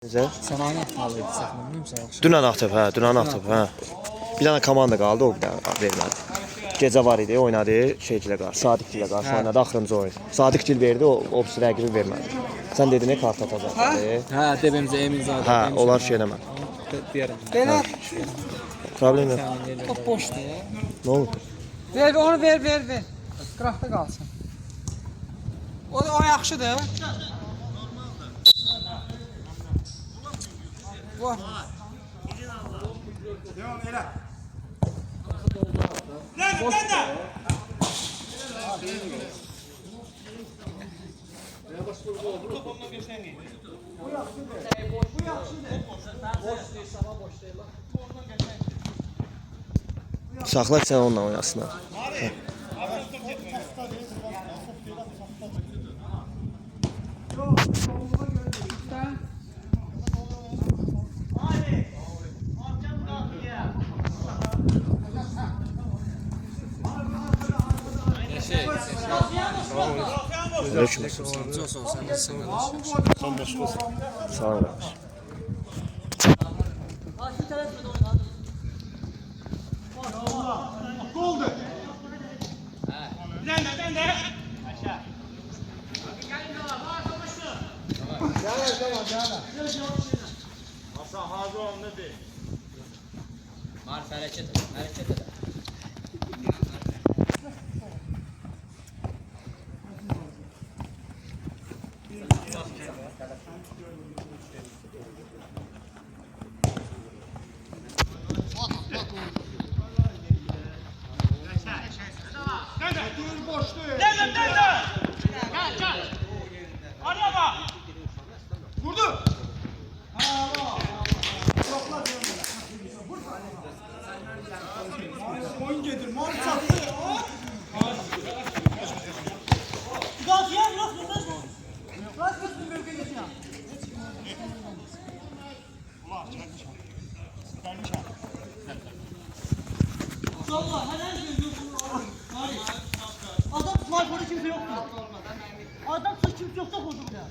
Güzel. Sen aynı atmalıydı sakın bilmiyorum sen. Dünən atıb, hə, dünən atıb, hə. Bir dənə komanda qaldı, o bir dənə vermədi. Gecə var idi, oynadı şeycilə qarşı, Sadiqgilə qarşı oynadı axırıncı oyun. Sadiqgil verdi, o birisi rəqibi vermədi. Sən dedin kart atacaq. Hə, DBMZ Eminzadə. Hə, onlar şey eləmə. Deyərəm. Belə Problem yox. top boşdur. Nə oldu? Ver, onu ver. Qıraqda qalsın. O yaxşıdır. Var. Devam elə. Saxla sən onunla oynasın. Aleyküm. Çox sağ ol, sən nasılsın? Sağ ol. Goldu. Sen de. Hasan hazır ol ne de. Marif hərəkət et. Dur boştu. Gel. Araya bak. Vurdu. Oyun getir. Mor çattı. Adam sniper'ı kimse yoktu. Adam sırf kimse yoksa vurdu bir daha.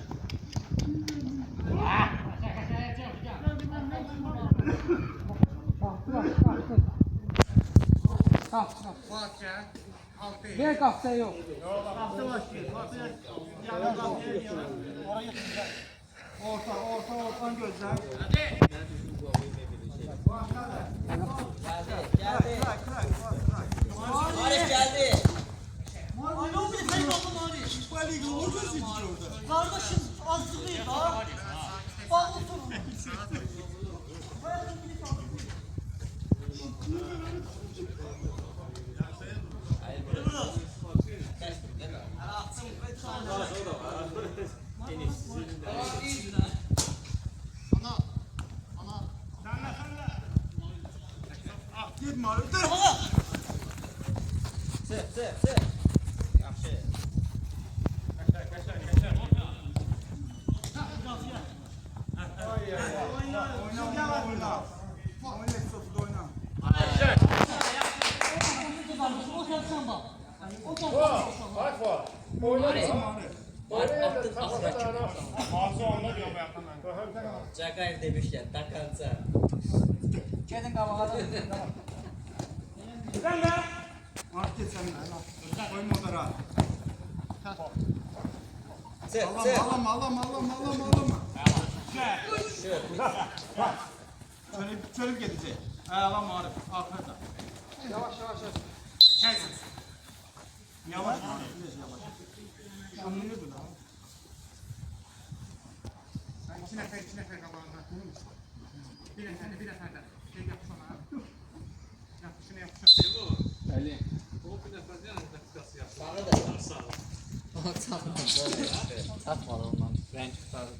Kalk. Ver qapıda yox. Orta gözler. Marif geldi. Ay ne oldu sen bakın Mari. Kardeşim azıcık ha. Bak otur. Gitme abi. Dur. Yaxşı. Oyna. Oyna sofuda oyna. O sen bak. Marif attın axıra kimi. Ağzı onda diyor bu yakından. Caqayev demişkən, takanca. Gedin qabağa. Artık git sen de. Oyun moda rahat. Ağlama. Çölüp gidecek. Ağlama Arif. Aferin. Yavaş. Çeksin. Yavaş. Şunluyu dur lan. Sen iki nefer kalanına. Bir nefer de. Şey yap sana. Yap şunu yap. Bəli. Satmadı ondan. Rəng tutardı.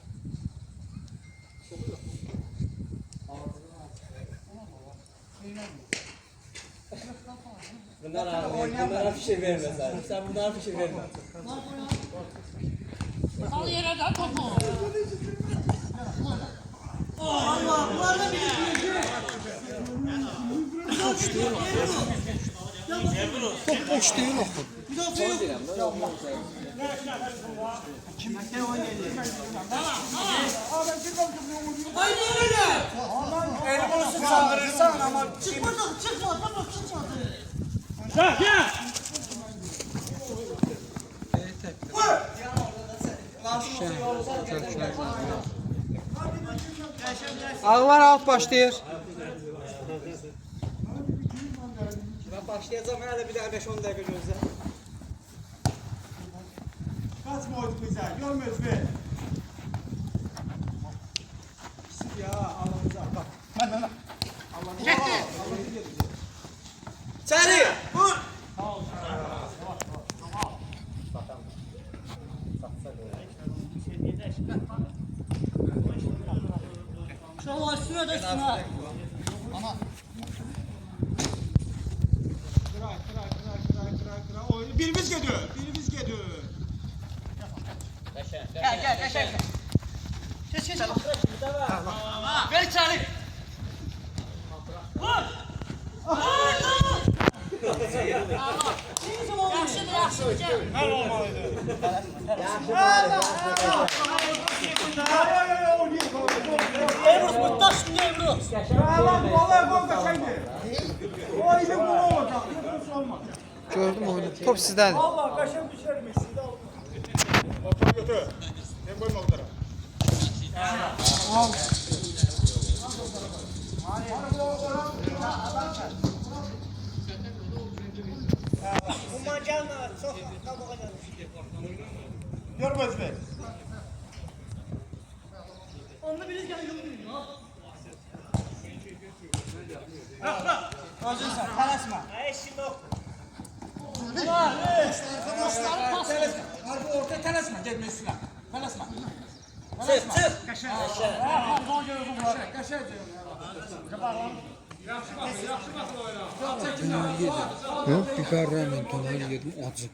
Bunlara bir şey verme sen bunlara bir şey verme. Al yere de topu. Allah bunlarla birlikte. Top boş deyil oxu. Müdafiə yox. Çağırırsan ama Ağlar alt başlayır. ben başlayacağım herhalde bir daha 5-10 dakika gözle. Kaçma oydu güzel. Görmüyoruz be. Ya Allah'ımıza bak. Çağrı! Vur! Şu var şuraya da şuna. Kıra. Oyunu birimiz gidiyor. Birimiz gidiyor. Gel. Geç. Ver çare. Vur. Yaxşı. Her olmalıydı. Emruz muttaş şimdi Emruz. Vallahi gol kaçaydı. O ile gol olacak. Yoksa olmaz. Gördüm oyunu. Top sizdədir. Vallahi kaşım düşermiş. Otur götür. Ben koyma o tarafa. Bu mancana çok kabuğa gelmiş. Görmez mi? Onu biriniz gelin. Özün sen, tələsmə. Ay, şimdi o. Harbi orta tələsmə. Gelme üstüne. Tələsmə. Çık. Kaşar. Kaşar diyorum ya. Biberlərlə dönər yedim acı.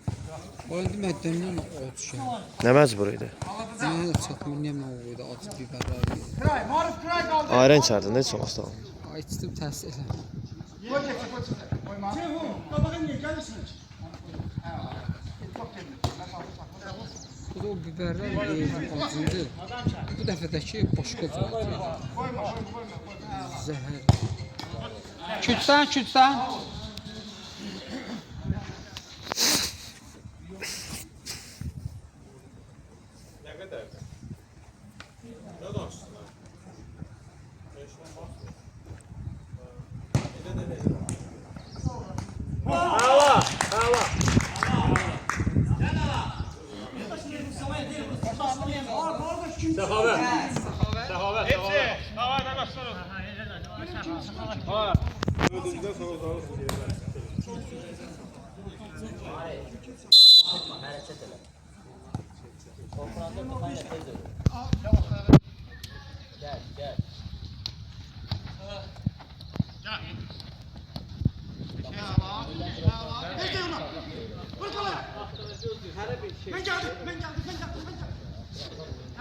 O indi mədəndən acı şey. Nə məcbur idi? Nə çatmır nə oldu acı biberlər. Kray. Maruf kray kaldı. Ayran içərdin də heç olmasa. Ay içdim təhsil elə. Koy getir. Koyma. Kabağın niye gelirsin? Çok geldi. Bu da o biberlər yedim acıdır. Bu dəfədəki başqa cür. Koyma. Zəhər. Kütsən.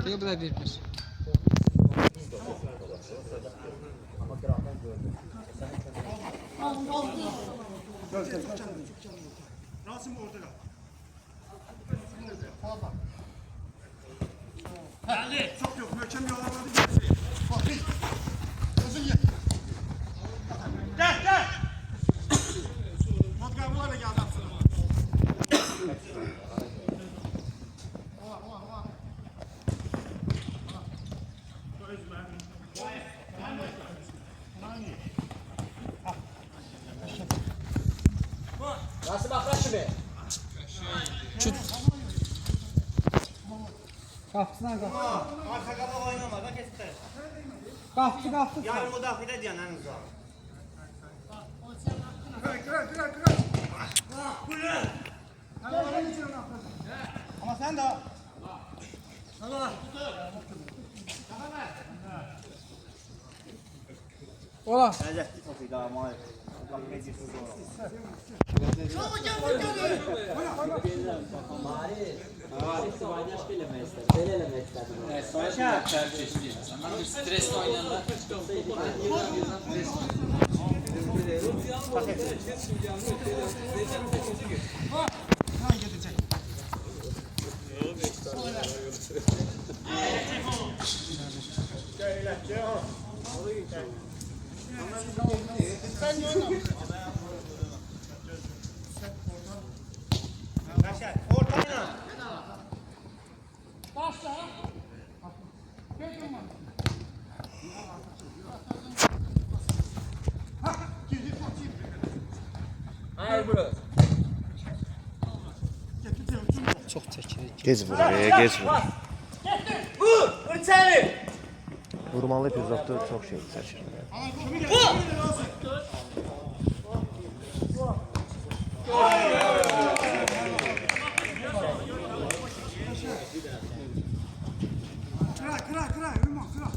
Deyə bu da bir. Rasim orada kal. Çok yok. Möhkem yollarladı gerisi. Özün ye. Gel. Vodka bu arada geldi aslında. Nasıl baklaşım be? Qapısına qapı. Arka kabuğa oynama, bak eski. Qapı. Yarın müdafile diyen henüz var. Kırar. Ama sen de. Ola. Necə topu daha malik. Bak meclisi zor. Hayır bro. Çox çəkirik. Gec vur, gec vur. Vur! İçeri! Vurmalı epizodda çox şey çəkir. Kıra, Ümran, kıra.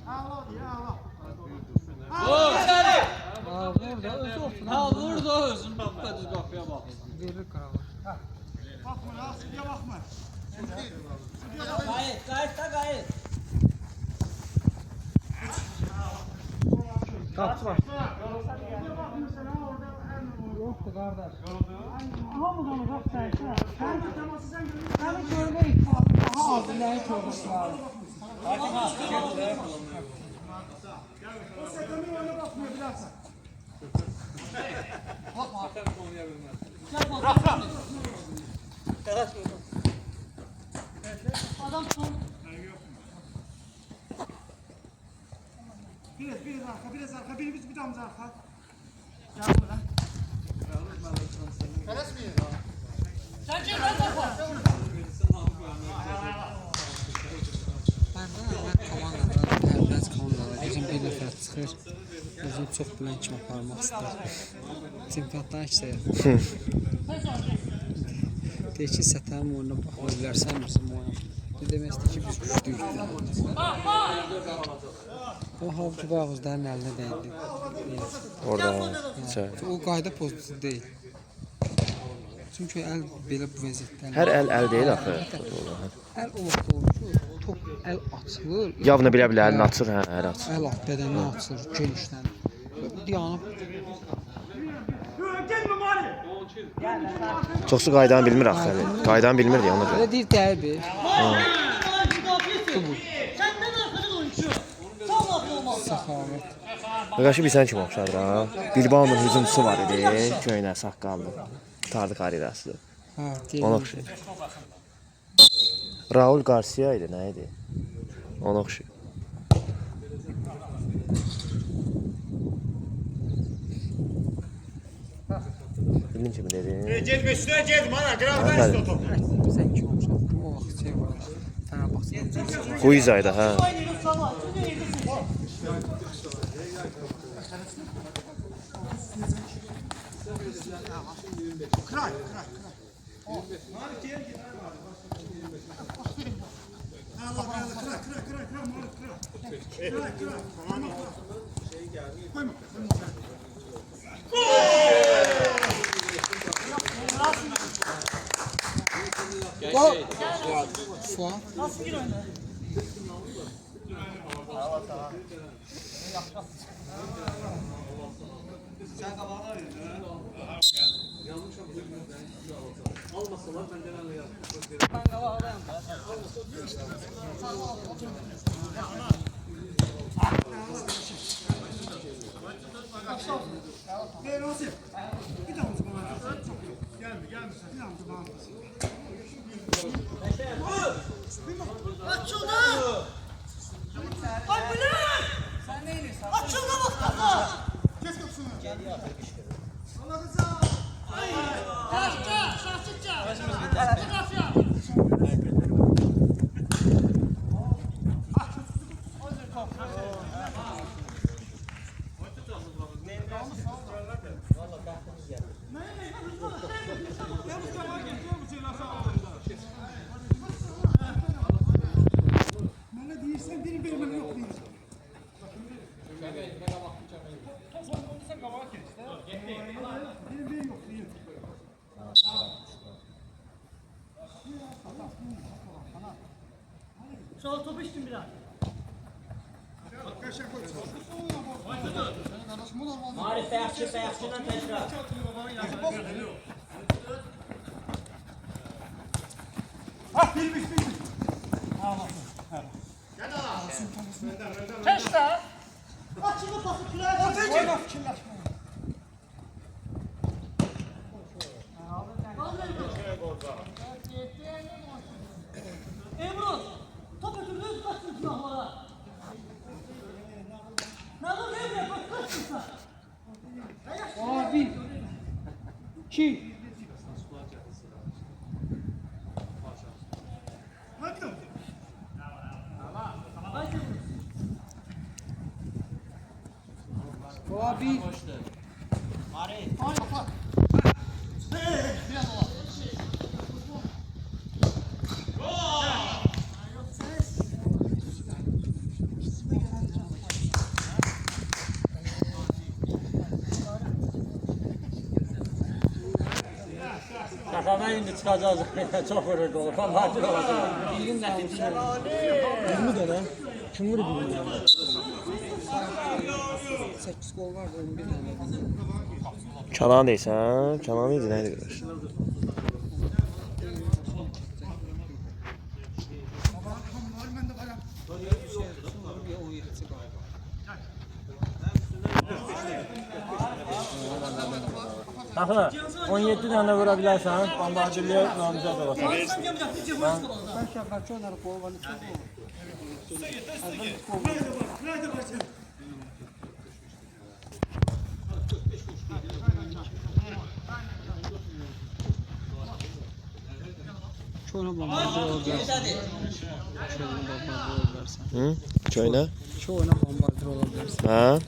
Allah ya Allah. İçeri! Ha, vur da özü olsun. Ha vur da özün bak düz qapıya bax. Verir qarağa. Bakma ya, suya bakma. Qayıt da qayıt. Qaçma. Yoxdur qardaş. Hamı da bak sen. Səni görmək daha az nəyi görmüşlər. O sekanın önüne bakmıyor bilhassa. Adam son. Biraz arka, birimiz bir damız arka. Gel buradan. Sen kim lan tarafa? Mən komandada, bəzi komandada gözüm bir nəfər çıxır. Özüm çox bilən kimi aparmaq istəyir. Çempionatdan işləyir. Deyir ki, sətənin oyununa baxa bilərsən bizim oyuna. Demək istəyir ki, biz güclüyük. O halbuki bu ağızların əlinə dəyindi. Orada çək. O qayda pozisiya deyil. Çünki əl belə bu vəziyyətdə. Hər əl deyil axı. Əl olub ki, top əl açılır. Yavna bilə əlini açır, hə, əl açır. Əl at, bədəndən açılır, genişlənir. Dayanıb. Gelme Mali. Çoxsu qaydanı bilmir axı. Qaydanı bilmir deyə ona görə. Elə deyir dərbi. Senden arkada oyuncu. Tam lafı olmaz. Səxavət. Qarşı bir sən kimi oxşadır ha. Bilbao'nun hücumçusu var idi, köynə saqqallı. Tardı karirası. Ha, deyir. Ona oxşayır. Raul Garcia idi, nə idi? Ona oxşayır. Bildin kimi dedin? Gel üstüne gel bana. Grafdan üstüne otur. Sən kim oxşadın? O vaxt şey var. Fənərbağçı. Guiza'ydı ha. Aynı sabah. Çünkü evdesin. Kıray. Allah kıray. Mali kıray. Kıray. Koyma. Fuat. Nasıl bir oyunda? Nasıl? Bir damız bana. Gelme. Bir damız bana. Açıldı. Ay Bülent. Sen neyini? Açıldı bak kafa. Kes kapısını. Şaşırtça. Bana değilsen benim vermem yok değil. Benim benim yok değil. Sol topu içtim biraz. Marif yaxşı, yaxşıdan təkrar. Ha bilmiş. Keş de. Açılı pası külah. Oyna fikirleşme. Ebru, top ötürünüz kaçsın silahlara. Nerede Ebru? Bak kaçsın sen. Abi. 2. Abi. Şakama indi çıxacağız. Çox vururdu o. Komandир olacaq. 20 tane. 20 dənə. Kim vurdu bu dənə? 8 gol var, 11 tane. Kenan deyirsən? Kenan idi, nə idi qardaş? Bir 17'si galiba. Baxın, 17 dənə vura bilərsən, bombardirliyə namizəd olasın. Sen yapacak bir cevap kaldı. Ben şafakçı olarak gol var. Çoğuna bombardır olabilirsin. Çoğuna bombardır olabilirsin. Hı? Köyünə? Çoğuna bombardır olabilirsin. Hə?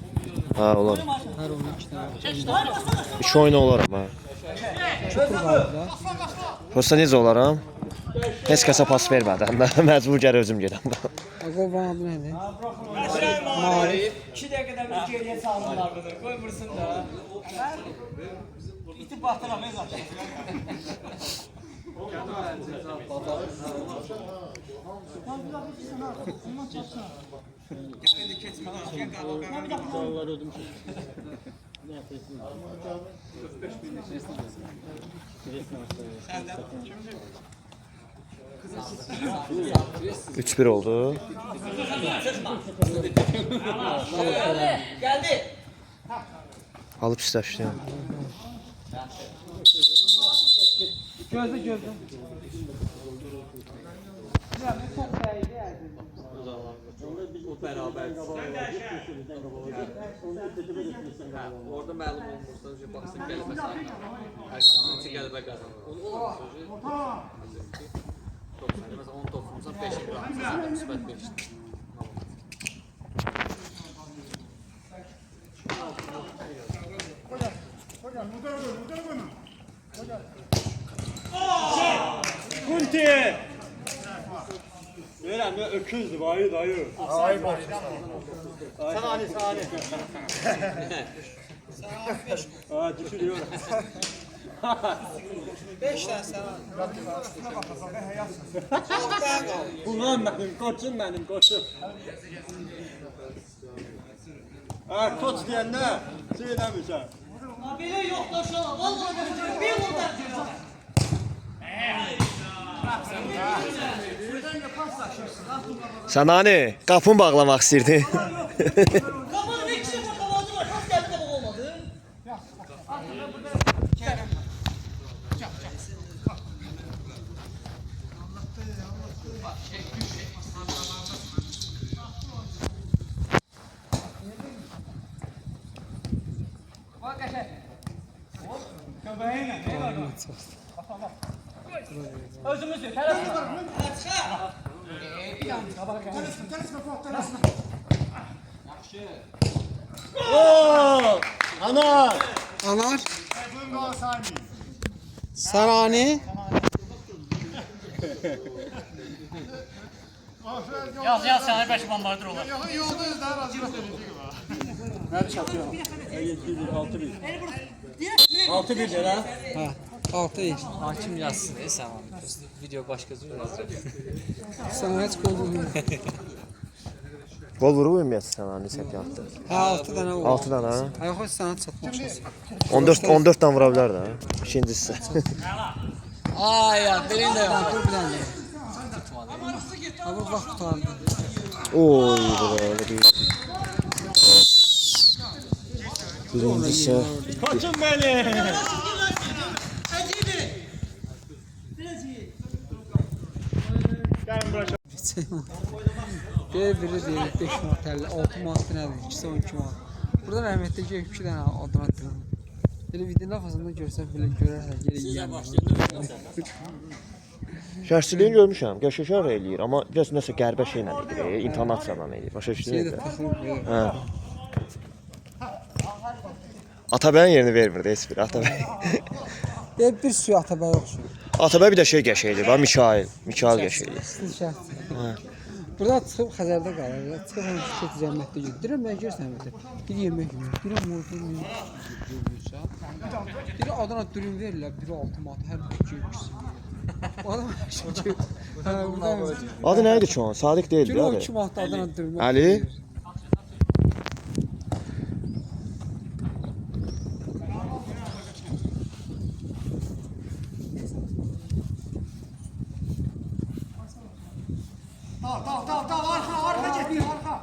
Hə, olar. Her oyun 2 tane. İki oyuna olaram ha. Çukur vardı. Prosta necə olaram? Heç kəsə pas vermədən də məcbur gəlir özüm gedəm də. Gol adı neydi? Mavi. 2 dəqiqədən bir geriyə salırlar bunu. Qoy vursun da. İti bahtıramayız artık. 3-1 oldu. Geldi. Alıb istəşdim. Gözde gözde. O bərabər. Orada məlum olmur. Baxsın qələbə sayılır. Hər neçə qələbə qazanır. Mesela 10 topumuzda 5 bırakmışız. Müsbət 5. Kunti! Öyle öküzdü, dayı dayı. Ay baş. Sani. Aa düşürüyor. 5 tane sana. Ulan benim koçum. Ha koç diyen ne? Söylemişim. Haberi yok da şu an. Vallahi ben bir vur der. Sənani, qapını bağlamaq istəyirdi. Kafanın bir kişi var, kavadı var. Pas geldi de olmadı. Özümüzü, Ana! Anar. Sarani. Yaz sana 5 bombardır olur. Yoldayız daha razı olsun. Ben çatıyorum. 7-1, 6-1. 6-1 de lan. Ha. 6 değil. Hakim yazsın. Sen video başkası yazacak. Sana hiç gol vurmuyor. Gol vurub ümumiyyətlə Sənani səhv yapdı. Ha 6 tane oldu. 6 dənə. Ay hoş sana çatmışız. 14 dan vura bilər də. İkincisi. Ay ya, benim de yok. Dur bir tane. Abi vaxt tutardı. Oy böyle bir. Birincisi Kaçın beni. Gelin buraya. Biri deyir 5 manat 50, 6 manat nədir? İkisi 12 manat. Burada rəhmətli gəlib 2 dənə adına atdım. Belə videonun arxasında görsən belə görərsən, yerə yeyən. şəxsiliğini görmüşəm. Qəşəşər eləyir, amma biraz nəsə qərbə şeylə eləyir, intonasiyadan eləyir. Başa Şey düşdün? də taxılıb belə. Hə. Atabəyin yerini vermirdi heç biri. Atabəy. Bir suyu Atabəy oxşuyur. Atabəy bir də şey qəşəngdir. Bax Mikail qəşəngdir. Stil şəxs. Burada çıxıb Xəzərdə qalır. Çıxıb həmişə keçid cəmiyyətdə gedir. Deyirəm mən görsən bir bir yemək yemir. Biri morgun yemir. Biri Adana dürüm verirlər, biri 6 manat, hər bir iki ikisi. Adam hər şey. Hə, burada Adı nə idi ki onun? Sadiq deyildi biri ya. 12 manat Adana dürüm. Ali? Dal, arka getdi, arka.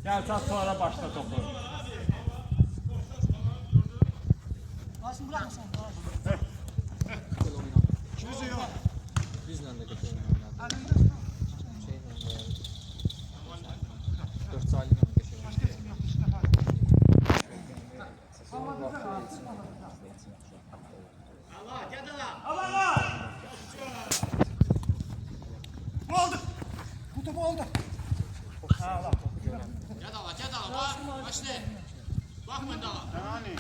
Gel çat sonra başla topu. Nasıl bırakırsan? Bizlə də götürün. 4 saylı ilə keçirik. Oldu. Bu top oldu. Yani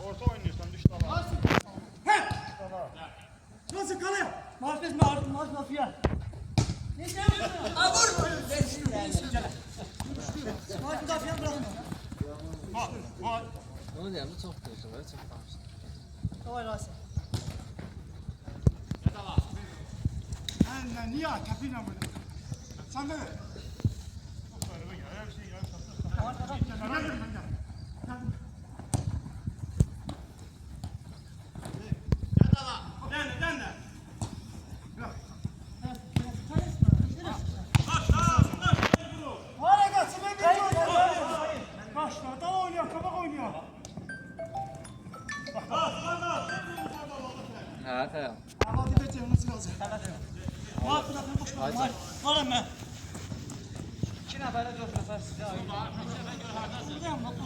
orta oynuyorsan düş dala. Nasıl kalıyor? Maaş verme, maaş mafya. Ne diyorsun? Vur! Maaş mafya bırakma. Onu deyəndə çox deyirsən, belə çox danışdın. Davay Rasim. Niye? Kapıyla böyle. Sen de ver. Başla, dal oynuyor, kabak oynuyor. Hə, tamam. Allah diyeceğim nasıl kalacak? Bak, bu da boş ver. Varım ben. 2 nəfərə 4 nəfər sizə ayır. Buradayım, bak.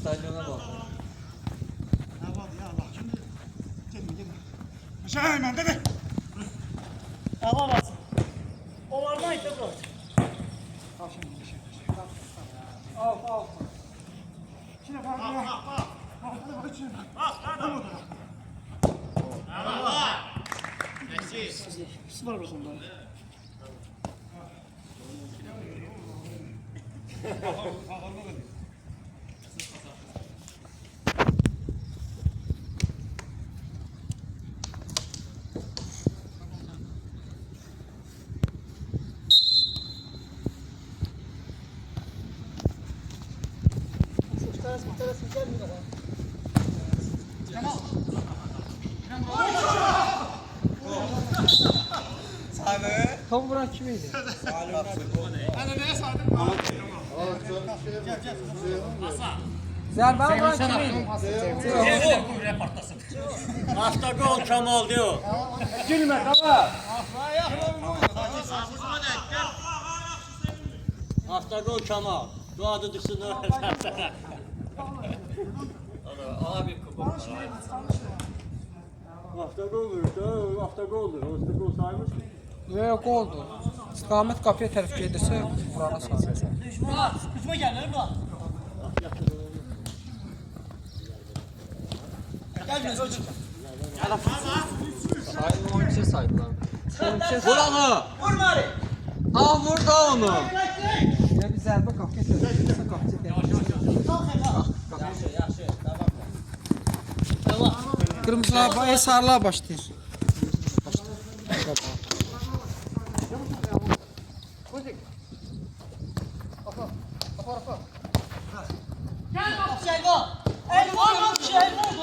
Stadiona bax. Ne var ya Allah, şimdi gelin. Aşağı hemen dedi. Hava batsın. Onlardan ite bırak. Al. İki nəfər buraya. Hadi, üçüne. Var olsun bana. Top vuran kim idi? Zərbəni vuran kim idi? Avtogol Kemal diyor. Gülme tamam. Avtogol Kemal. Duadı düşsün öğretmenler. Abi kubok. Автогол автогoldur. Автogol saymış mı? Yox, qoldur. İstiqamət qapıya tərəf gedirsə, vurana sayılır. Üstüme gel, bırak. Gel biraz ölçün. Sayın 12 saydılar. Vur onu. Vur bari. Aa vur da onu. Ya bir zərbə qapıya tərəf gedirsə, qapıya tərəf. Kalk. Yaxşı, tamam. Qırmızılar, sarılar başlayır. Şeygo. El var mı? Şey oldu.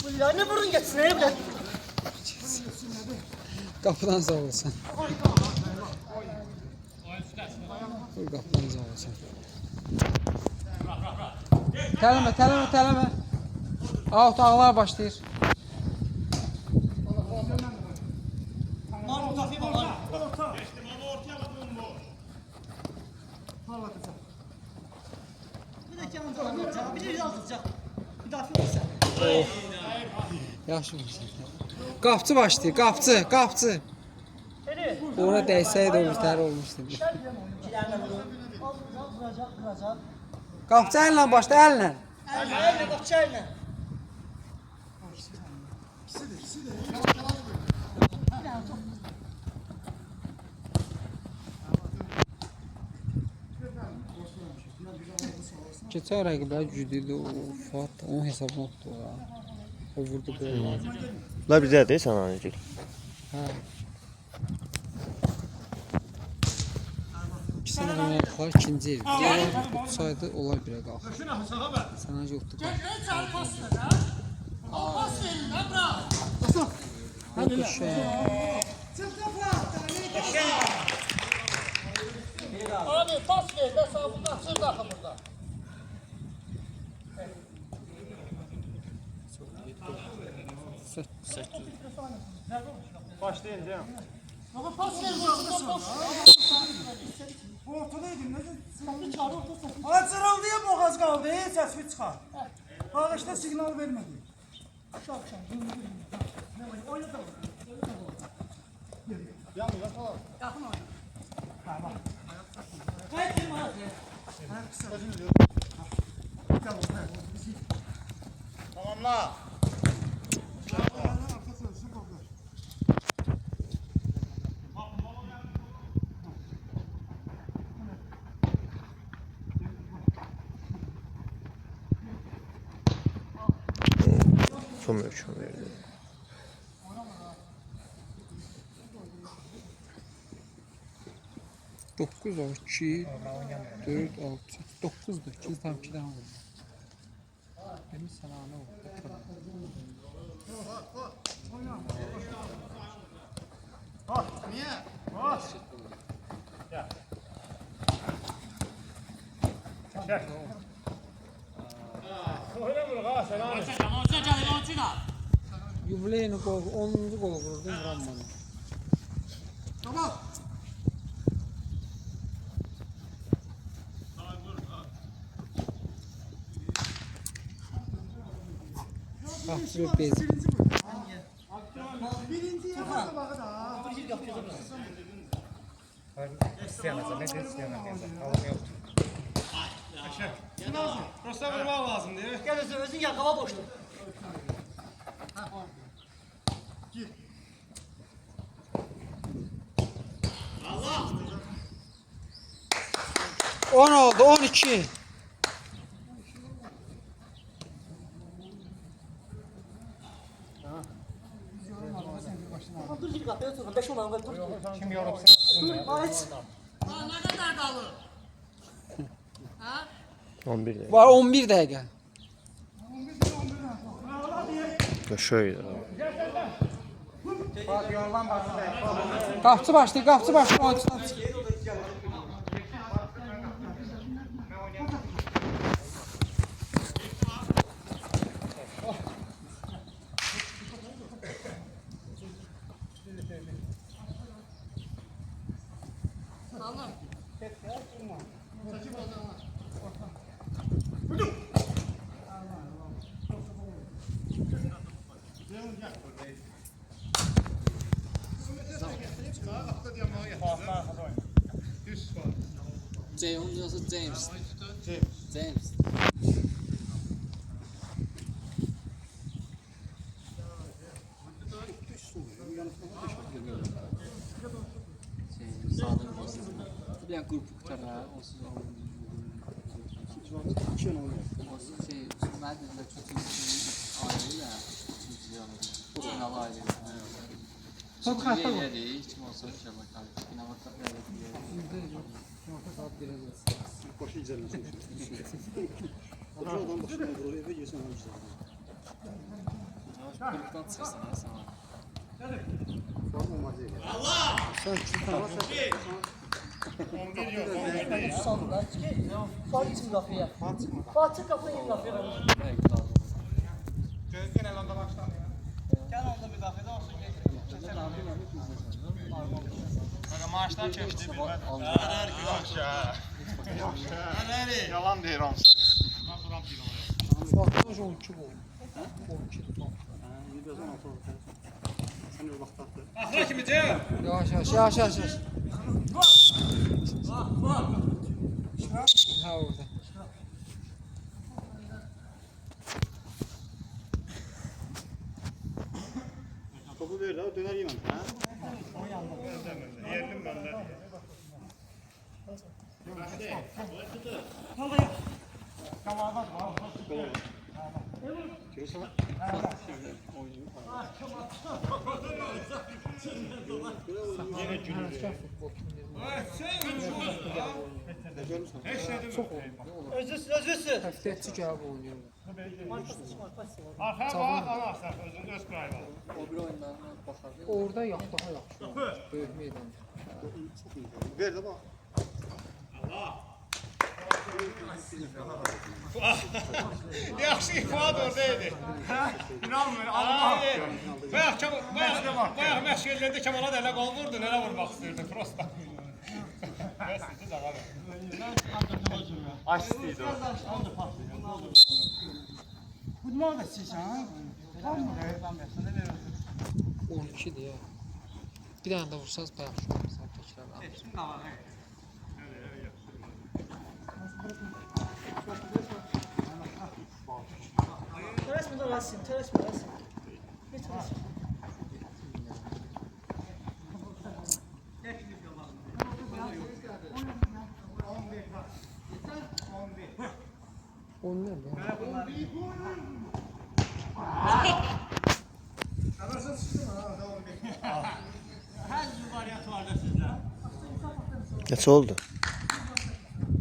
Bu ya ne burun geçsin ne bileyim. Qapıdan sağ olsun. Buyur qapıdan sağ olsun. Tələmə. Out ağlar başlayır. Var mı tafi var? Bir de yanında olacak. Bir de alacak. Bir daha olacak. Yaxşı vursun. Qapçı başlayır, qapçı. Ona dəysəydi o bitər olmuşdu. Vuracak. Qapçı əllə başla, əllə. Elle bak çayla. Keçən rəqiblər güclüydü, o Fuat onun hesabına tutdu o. O vurdu böyle. La bizədir sən anacıq. Hə. İkisini oynadılar, ikinci el. Diğer tutsaydı olar birə qalx. Sən acı utdu. Abi pas ver de sağ bundan sır takı burada. Başlayın canım. Baba pas ver buradan pas. Ortadaydım, necə? Sapı çağır orta sapı. Açırıldı ya boğaz qaldı, səsvi çıxar. Bağışda siqnal vermədi. Şapşan. Oyna da. Yakın oyna. Tamam. Hayır kim var? Tamamla. Son ölçüm verdi. Dokuz o, 2, 4, 6, 9'dur. 2 tam 2'den vurdu. Demiş sana ne oldu? Yubileyini gol, 10. gol vurdu Ramman'ı. Kapçı ve bez. Prosta vurmaq lazım değil mi? Gel özün yakava boştu. 10 oldu, 12. Dur gir kapıya otur. 5 olan dur. Kim yorulsun? Aç. 11 de. Var 11 dəqiqə. Şöyle. Qapçı başlayır, qapçı başlayır. Oyuncudan çıx. James. Bir grup kurtarlar. O şey dilində kötü ayrı ilə binalı ayrı. Çok kartlar var. Hiç mi olsa şəbəkə binalı Yoksa saat 1'e gelir. Başı icarəsi. Adam başına vurur, eve yesən hamısı. qırıqdan çıxırsan ha sana. Sen çıkar. 11 yox, 11 yox. Sandılar. Fatih için kafaya. Fatih kafaya in kafaya. Gözgün elanda başlandı. Gel onda müdafiədə olsun. Keçən abi. Bana maaşlar keçdi bilmədim. Hər gün aşağı. Yalan deyir hamısı. Fatih 12 gol. 12 gol. Sən o vaxt tapdı. Axıra kimi deyil. Yavaş. Ha orada. Topu ver də, dönər yeməm. Hə? Yerlim məndə. Özüsün. Həftəçi gəlib oynayır. Arxaya bax, alasan özün öz qurayı var. O bir oyunlarına baxardı. Orada daha yaxşı. Böyük meydanda. Ver də bax. Yaxşı ifadə oradaydı. İnanmıyorum, Allah. Bayaq məşq eləyəndə Kemala da elə qol vurdu, nələ vurmaq istəyirdi, prosta. Bəs də qalar. Açdı o. Futbol da istəyirsən? Tamam mı? 12-dir ya. Bir dənə də vursaz bayaq şu an səhvdəkilər. Hepsinin var. Tələsmə də Rasim, tələsmə Rasim. Heç Rasim. Onlar ya. Hər cür variant var da sizdə. Neçə oldu?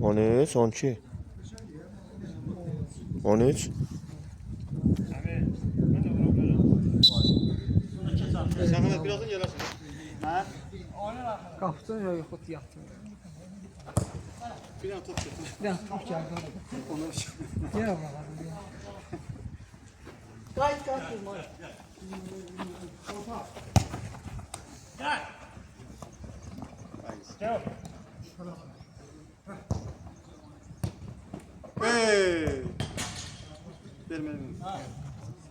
13, 12. 13. Səxavət birazdan gələrsən. Hə? Qapıdan ya yoxud yatır. Bir dənə top çək. Bir dənə top gəldi. Onu Yenə buraxarım ya. Qayıt durma. Hey! Vermədim.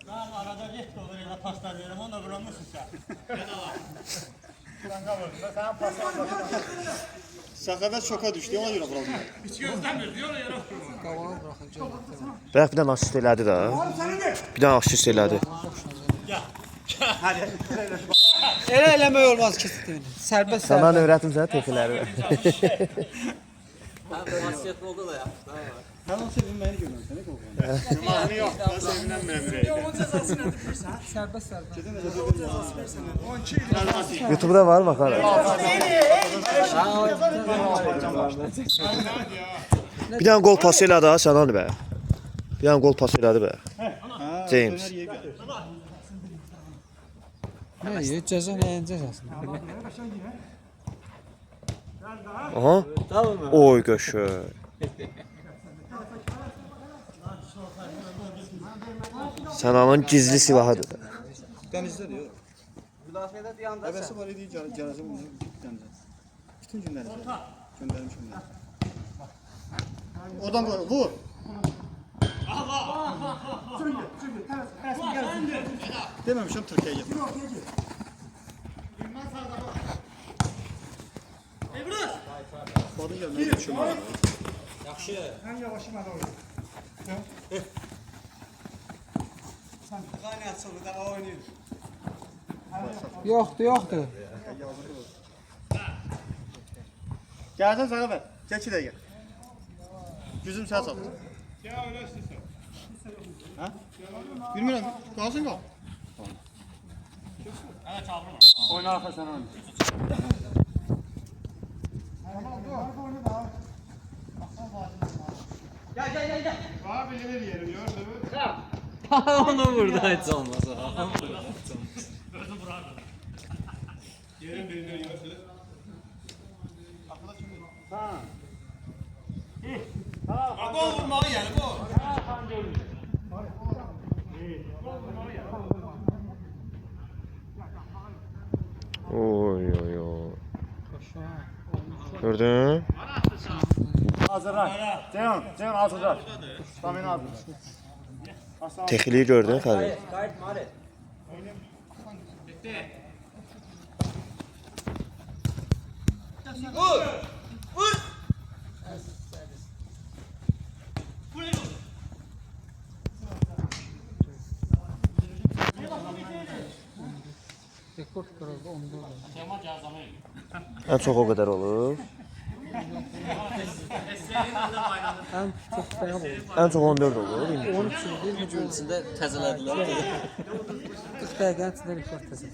Mən arada get olur elə paslar verirəm, onu da vuramırsın sən. Sən qabır, sən paslar. Səxavət şoka düşdü, ona görə vuralım. Heç gözləmir, diyor yerə vurma. Qabağa buraxacaq. Bəlkə bir dənə asist elədi də. Bir dənə asist elədi. Elə eləmək olmaz kesin. Sərbəst Sən mən öyrətmisən tefiləri. Vəsiyyət oldu da yaxşı. Sən o sevinməyini görmürsən, nə qorxuram? Mahnı yox, mən sevinənmirəm ürəkdən. sərbəst. YouTube'da var bakarım. Bir dənə gol pası elədi ha sən Ali bəy. Bir dənə gol pası elədi bəy. James. Nə, cəza nəyin cəzasını? Aha. Oy göşü. Sənanın gizli silahıdır. Dənizdə deyir. Müdafiədə deyəndə Həvəsi var idi, gələcəm onu dənizə. Bütün günləri göndərmişim mən. Oradan vur. Deməmişəm Türkiyəyə get. Qadın gəlməyə düşürəm. Yoxdur. Gəlsən Səxavət, gəl 2 dəqiqə. Gücüm sənə çatır. Ya öyle istəsən. Bilmirəm, qalsın qal. Oyna arxa sən oyna. Gel. Var bilinir yerim, gördün mü? Onu burada heç olmaz. Yerim bilinir, gördün. Gol vurmalı yani bu. Oy oy oy. Gördün? Hazırlar. Ceyhun hazırlar. Stamina hazırlar. Texliyi gördün Xəlil? Qayıt Mare. Rekord kırıldı onda da. Ən çox o qədər olur. En çok dayan oldu. Ən çox 14 olur indi. 13 yıl değil mi? İçində təzələdilər. 40 dəqiqənin içində rekord təzə.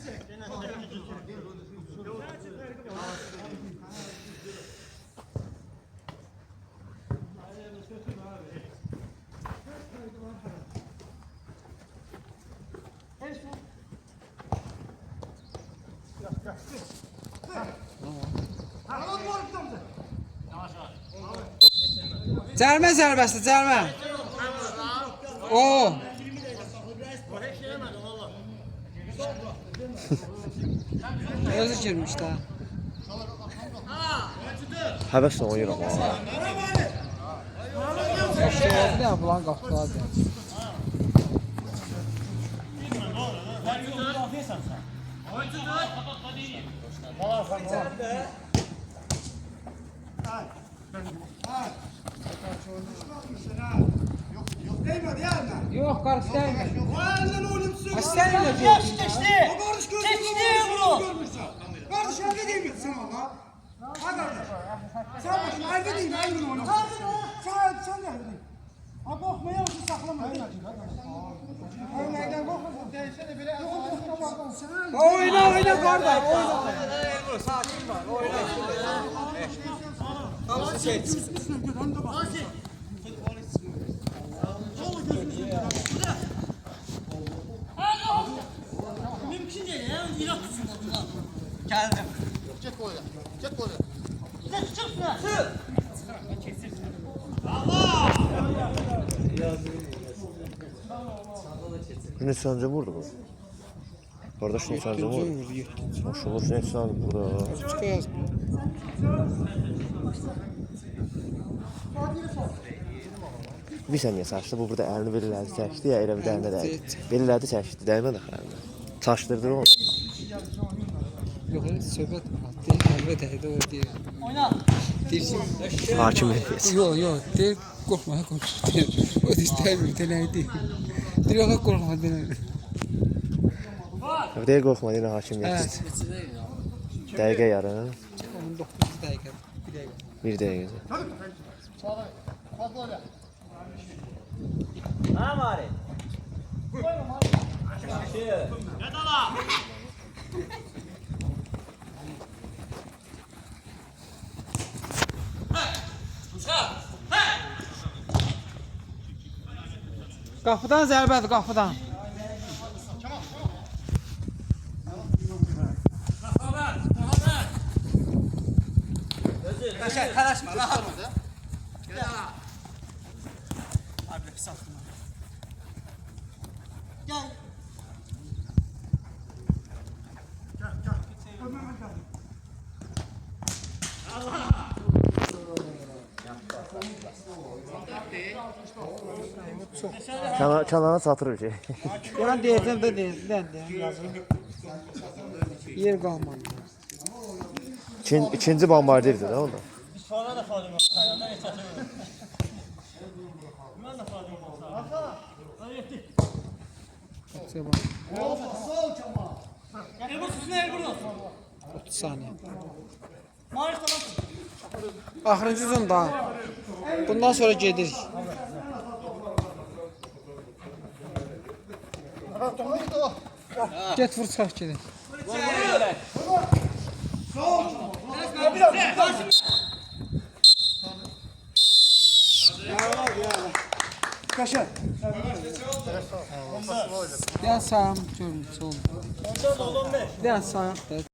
Cəlmə zərbəsi, cəlmə. Oo. Özü girmiş də. Həvəslə oynayır amma. İşte oldu ya bulan qapılardı. Yok karşı değme. Sen de diyorsun. Geçti bunu. Kardeş evde değil misin sen valla? Ha kardeş. Sen başına evde değil mi? Evde oyna. Sen de evde değil. Ha korkmaya mısın saklama. Neyden korkmasın? Değilsene bile. Oyna kardeş. Oyna. Sakin var. Oyna. Tamam şey. Mümkün değil ya. İrak tutsun bunlar. Gəldim. Çek koyla. Çek koyla. Çık şuna. Neçəncə vurdu bu? Qardaş neçəncə vurdu? Maşallah neçəncə burada? Bir saniyə saçdı, bu burada əlini belə elədi çəkdi, ya elə bir dərinə dəydi. Belə elədi çəkdi, dəymədi əlinə. Çaşdırdı onu. Yok söhbət deyir, qəlbə dəydi o deyir. Oyna. Deyirsin. Hakim eləyəsin. Yok deyir qorxma deyir. O da istəmir deyir deyir. Deyir yox qorxma deyir. Deyir qorxma, yenə hakim eləyəsin. Evet. Dəqiqə yarım, 19 dəqiqə. Bir dəqiqə. bir dəqiqə. Ha Mare. Qapıdan zərbədir, qapıdan. Karışma. Rahat ol. Gel. Kənara çatırır ki. Yəni deyəcəm də deyəcəm yazılır. Yer qalmadı. İkinci bombardirdi də onda. Sonra da falim yok. Kayanda hiç atamıyorum. Ben de falim yok. Hadi yetti. Çabuk. El bu süsüne el burada. 30 saniyə. Marif tamam. Axırıncı zon daha. Bundan sonra gedirik. Get vur çıxaq gedək. Kaşar. Bir an sağım görün, sol. Bir an sağım.